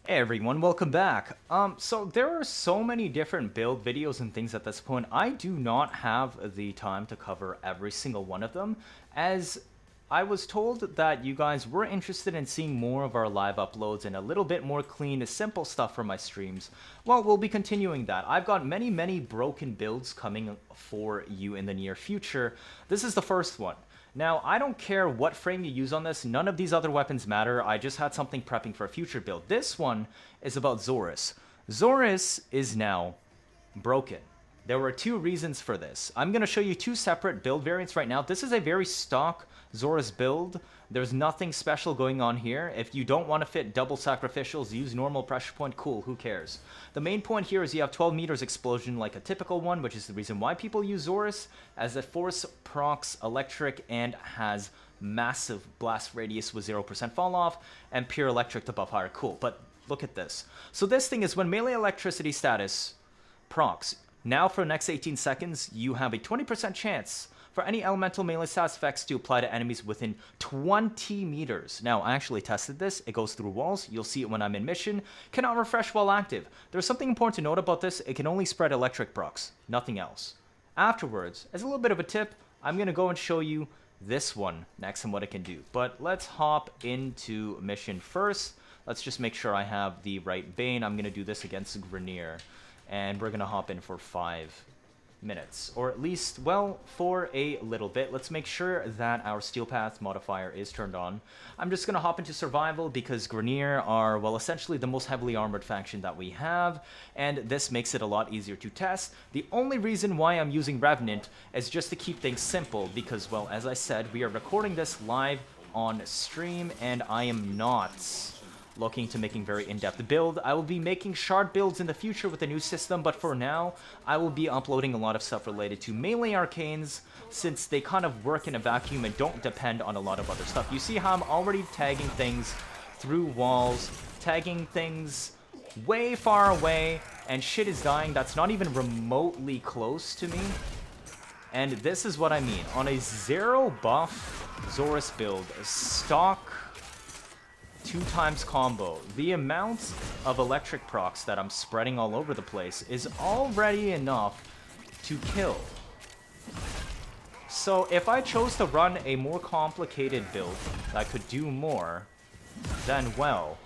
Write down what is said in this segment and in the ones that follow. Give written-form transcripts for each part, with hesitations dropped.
Hey everyone, welcome back. So there are so many different build videos and things at this point. I do not have the time to cover every single one of them, as I was told that you guys were interested in seeing more of our live uploads and a little bit more clean, simple stuff for my streams. Well, we'll be continuing that. I've got many broken builds coming for you in the near future. This is the first one. Now, I don't care what frame you use on this, none of these other weapons matter, I just had something prepping for a future build. This one is about Xoris. Xoris is now broken. There were two reasons for this. I'm going to show you two separate build variants right now. This is a very stock Xoris build. There's nothing special going on here. If you don't want to fit double sacrificials, use normal pressure point, cool, who cares? The main point here is you have 12 meters explosion like a typical one, which is the reason why people use Xoris, as a force procs electric and has massive blast radius with 0% Falloff, and pure electric to buff higher, cool. But look at this. So this thing is when melee electricity status procs. Now for the next 18 seconds, you have a 20% chance for any elemental melee status effects to apply to enemies within 20 meters. Now, I actually tested this. It goes through walls. You'll see it when I'm in mission. Cannot refresh while active. There's something important to note about this. It can only spread electric procs, nothing else. Afterwards, as a little bit of a tip, I'm going to go and show you this one next and what it can do. But let's hop into mission first. Let's just make sure I have the right Bane. I'm going to do this against Grineer. And we're going to hop in for 5 minutes, or at least, well, for a little bit. Let's make sure that our Steel Path modifier is turned on. I'm just going to hop into survival because Grineer are, well, essentially the most heavily armored faction that we have, and this makes it a lot easier to test. The only reason why I'm using Revenant is just to keep things simple because, well, as I said, we are recording this live on stream, and I am not looking to making very in-depth build. I will be making shard builds in the future with a new system, but for now, I will be uploading a lot of stuff related to melee arcanes, since they kind of work in a vacuum and don't depend on a lot of other stuff. You see how I'm already tagging things through walls, tagging things way far away, and shit is dying that's not even remotely close to me. And this is what I mean. On a 0 buff Xoris build, stock 2x combo, the amount of electric procs that I'm spreading all over the place is already enough to kill. So if I chose to run a more complicated build that could do more, then well,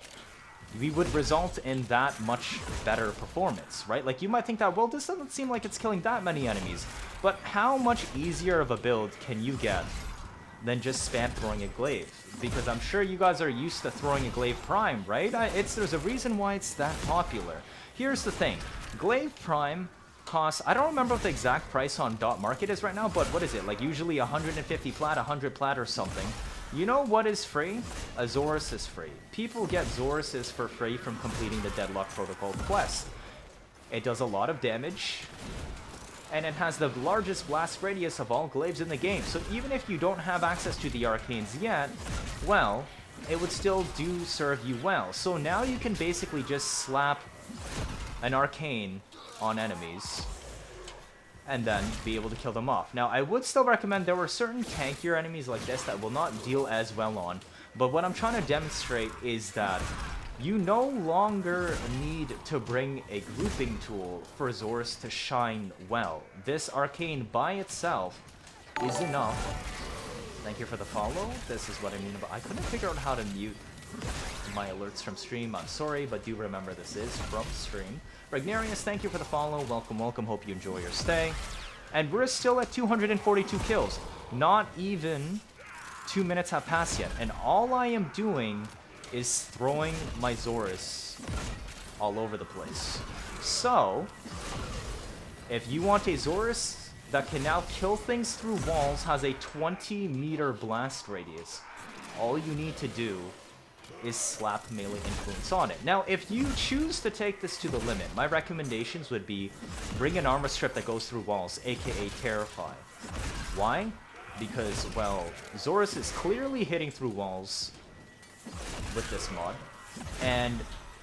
we would result in that much better performance, right? Like you might think that, well, this doesn't seem like it's killing that many enemies, but how much easier of a build can you get than just spam throwing a Glaive? Because I'm sure you guys are used to throwing a Glaive Prime, right? There's a reason why it's that popular. Here's the thing. Glaive Prime costs, I don't remember what the exact price on Dot Market is right now, but what is it? Like usually 150 plat, 100 plat or something. You know what is free? A Xoris is free. People get Xorises for free from completing the Deadlock Protocol quest. It does a lot of damage, and it has the largest blast radius of all glaives in the game. So even if you don't have access to the arcanes yet, well, it would still do serve you well. So now you can basically just slap an arcane on enemies and then be able to kill them off. Now, I would still recommend there were certain tankier enemies like this that will not deal as well on, but what I'm trying to demonstrate is that you no longer need to bring a grouping tool for Xoris to shine well. This arcane by itself is enough. Thank you for the follow. This is what I mean about, I couldn't figure out how to mute my alerts from stream. I'm sorry, but do remember this is from stream. Ragnarius, thank you for the follow. Welcome, welcome. Hope you enjoy your stay. And we're still at 242 kills. Not even 2 minutes have passed yet. And all I am doing is throwing my Xoris all over the place. So, if you want a Xoris that can now kill things through walls, has a 20-meter blast radius, all you need to do is slap melee influence on it. Now, if you choose to take this to the limit, my recommendations would be bring an armor strip that goes through walls, aka Terrify. Why? Because, well, Xoris is clearly hitting through walls with this mod, and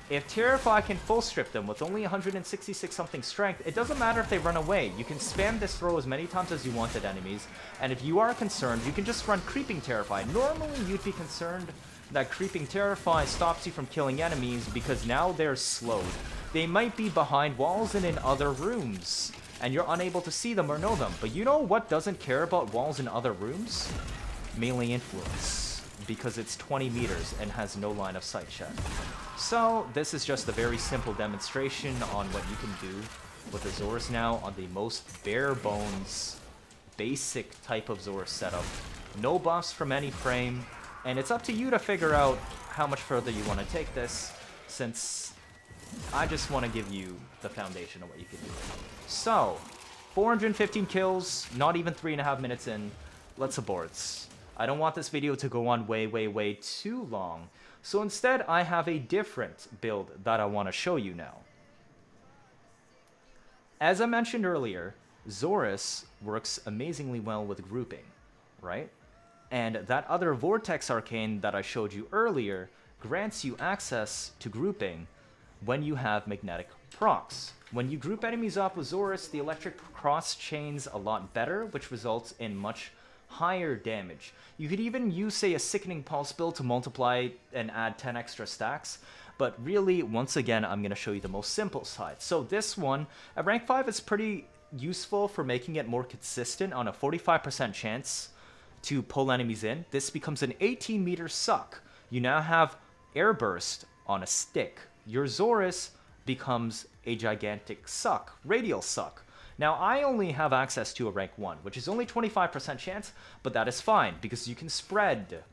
if Terrify can full strip them with only 166 something strength, it doesn't matter if they run away. You can spam this throw as many times as you want at enemies, and if you are concerned, you can just run Creeping Terrify. Normally you'd be concerned that Creeping Terrify stops you from killing enemies because now they're slowed. They might be behind walls and in other rooms, and you're unable to see them or know them. But you know what doesn't care about walls in other rooms? Melee influence, because it's 20 meters and has no line of sight check. So this is just a very simple demonstration on what you can do with the Xoris now on the most bare bones, basic type of Xoris setup. No buffs from any frame, and it's up to you to figure out how much further you want to take this, since I just want to give you the foundation of what you can do. So, 415 kills, not even 3.5 minutes in. Let's abort. I don't want this video to go on way too long. So instead, I have a different build that I want to show you now. As I mentioned earlier, Xoris works amazingly well with grouping, right? And that other Vortex arcane that I showed you earlier grants you access to grouping when you have magnetic procs. When you group enemies up with Xoris, the electric cross chains a lot better, which results in much higher damage. You could even use, say, a Sickening Pulse build to multiply and add 10 extra stacks, but really, once again, I'm going to show you the most simple side. So this one, at rank 5, is pretty useful for making it more consistent on a 45% chance to pull enemies in. This becomes an 18-meter suck. You now have Airburst on a stick. Your Xoris becomes a gigantic suck, radial suck. Now, I only have access to a rank 1, which is only 25% chance, but that is fine, because you can spread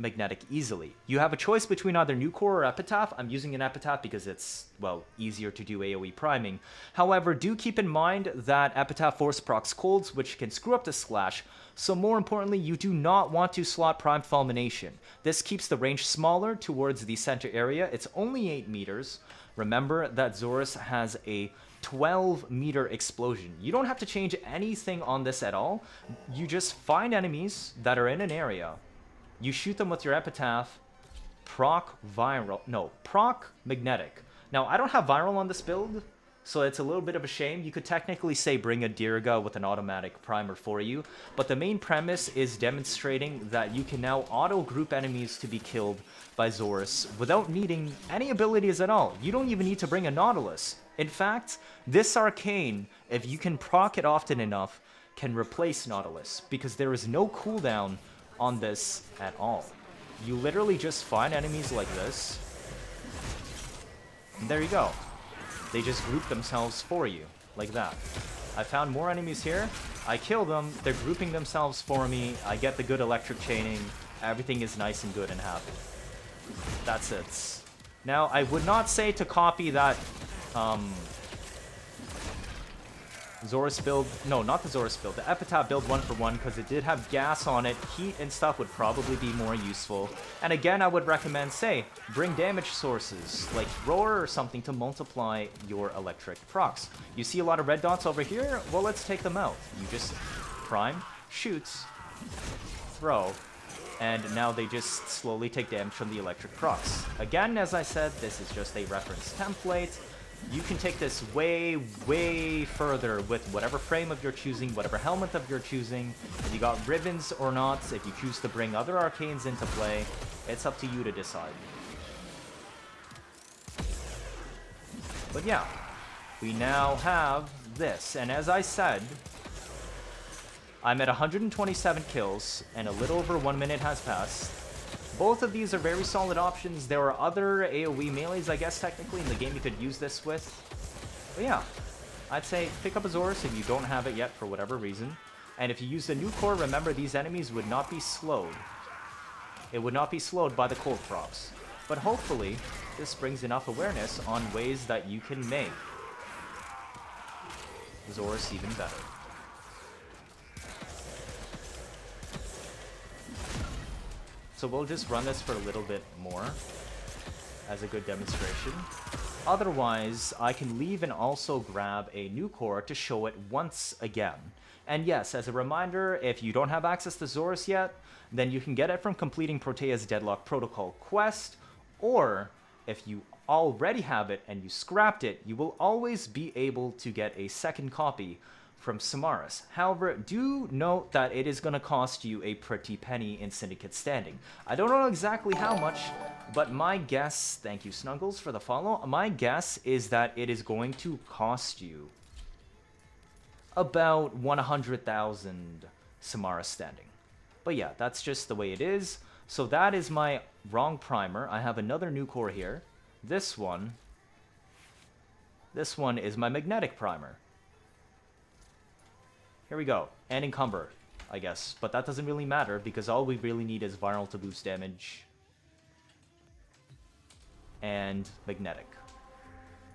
magnetic easily. You have a choice between either Nukor or Epitaph. I'm using an Epitaph because it's, well, easier to do AoE priming. However, do keep in mind that Epitaph force procs colds, which can screw up the slash, so more importantly, you do not want to slot Prime Fulmination. This keeps the range smaller towards the center area. It's only 8 meters. Remember that Xoris has a 12-meter explosion. You don't have to change anything on this at all. You just find enemies that are in an area. You shoot them with your Epitaph, proc magnetic. Now, I don't have viral on this build, so it's a little bit of a shame. You could technically say bring a Dirga with an automatic primer for you, but the main premise is demonstrating that you can now auto-group enemies to be killed by Xoris without needing any abilities at all. You don't even need to bring a Nautilus. In fact, this arcane, if you can proc it often enough, can replace Nautilus, because there is no cooldown on this at all. You literally just find enemies like this, and there you go. They just group themselves for you, like that. I found more enemies here, I kill them, they're grouping themselves for me, I get the good electric chaining, everything is nice and good and happy. That's it. Now, I would not say to copy that Xoris build, no, not the Xoris build, the Epitaph build 1-for-1, because it did have gas on it. Heat and stuff would probably be more useful. And again, I would recommend, say, bring damage sources, like Roar or something to multiply your electric procs. You see a lot of red dots over here? Well, let's take them out. You just prime, shoots, throw, and now they just slowly take damage from the electric procs. Again, as I said, this is just a reference template. You can take this way further with whatever frame of your choosing, whatever Helminth of your choosing. If you got ribbons or not, if you choose to bring other arcanes into play, it's up to you to decide. But yeah, we now have this, and as I said, I'm at 127 kills, and a little over 1 minute has passed. Both of these are very solid options. There are other AoE melees, I guess, technically, in the game you could use this with. But yeah, I'd say pick up a Xoris if you don't have it yet for whatever reason. And if you use the Nukor, remember these enemies would not be slowed. It would not be slowed by the cold procs. But hopefully, this brings enough awareness on ways that you can make Xoris even better. So we'll just run this for a little bit more as a good demonstration. Otherwise, I can leave and also grab a Nukor to show it once again. And yes, as a reminder, if you don't have access to Xoris yet, then you can get it from completing Protea's Deadlock Protocol quest, or if you already have it and you scrapped it, you will always be able to get a second copy from Samaras. However, do note that it is going to cost you a pretty penny in Syndicate standing. I don't know exactly how much, but my guess, thank you Snuggles for the follow, my guess is that it is going to cost you about 100,000 Samara standing. But yeah, that's just the way it is. So that is my wrong primer. I have another Nukor here. This one is my magnetic primer. Here we go. And encumber, I guess. But that doesn't really matter because all we really need is viral to boost damage. And magnetic.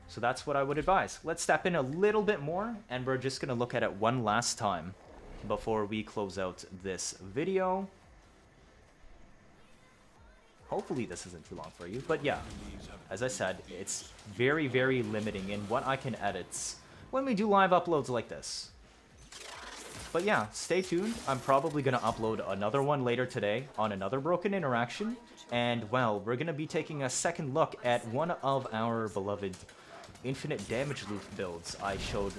So that's what I would advise. Let's step in a little bit more, and we're just going to look at it one last time before we close out this video. Hopefully this isn't too long for you, but yeah, as I said, it's very, very limiting in what I can edit when we do live uploads like this. But yeah, stay tuned. I'm probably going to upload another one later today on another broken interaction, and well, we're going to be taking a second look at one of our beloved infinite damage loop builds I showed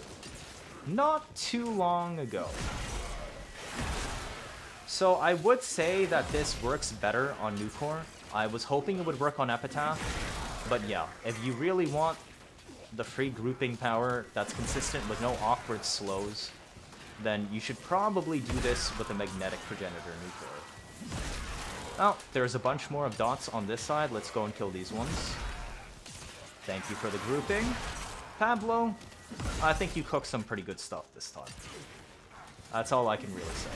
not too long ago. So I would say that this works better on Nukor. I was hoping it would work on Epitaph, but yeah, if you really want the free grouping power that's consistent with no awkward slows, then you should probably do this with a magnetic progenitor Nukor. Oh, there's a bunch more of dots on this side. Let's go and kill these ones. Thank you for the grouping. Pablo, I think you cooked some pretty good stuff this time. That's all I can really say.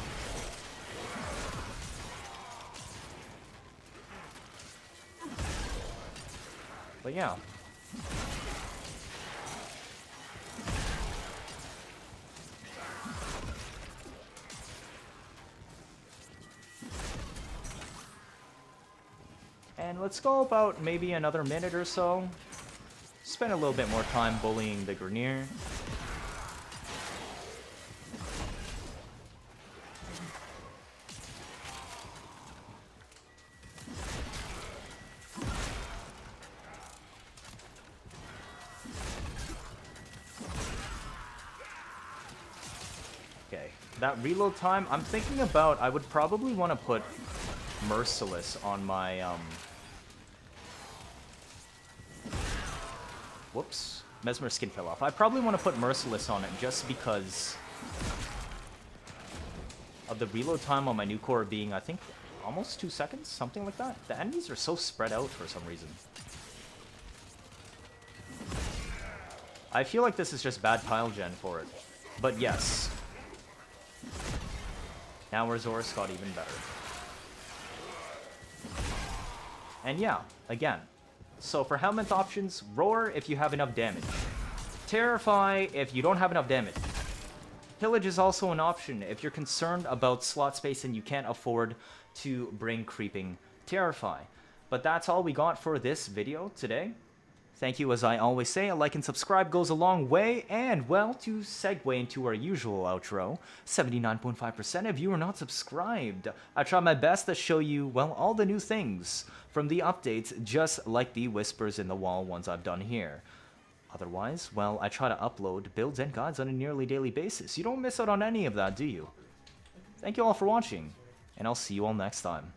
But yeah. And let's go about maybe another minute or so. Spend a little bit more time bullying the Grineer. Okay, that reload time, I'm thinking about, I would probably want to put Merciless on my, whoops. Mesmer skin fell off. I probably want to put Merciless on it just because of the reload time on my Nukor being, I think, almost 2 seconds? Something like that. The enemies are so spread out for some reason. I feel like this is just bad pile gen for it. But yes. Now where Xoris got even better. And yeah, again. So for Helminth options, Roar if you have enough damage. Terrify if you don't have enough damage. Pillage is also an option if you're concerned about slot space and you can't afford to bring creeping Terrify. But that's all we got for this video today. Thank you, as I always say, a like and subscribe goes a long way, and well, to segue into our usual outro, 79.5% of you are not subscribed. I try my best to show you, well, all the new things from the updates, just like the whispers in the wall ones I've done here. Otherwise, well, I try to upload builds and guides on a nearly daily basis. You don't miss out on any of that, do you? Thank you all for watching, and I'll see you all next time.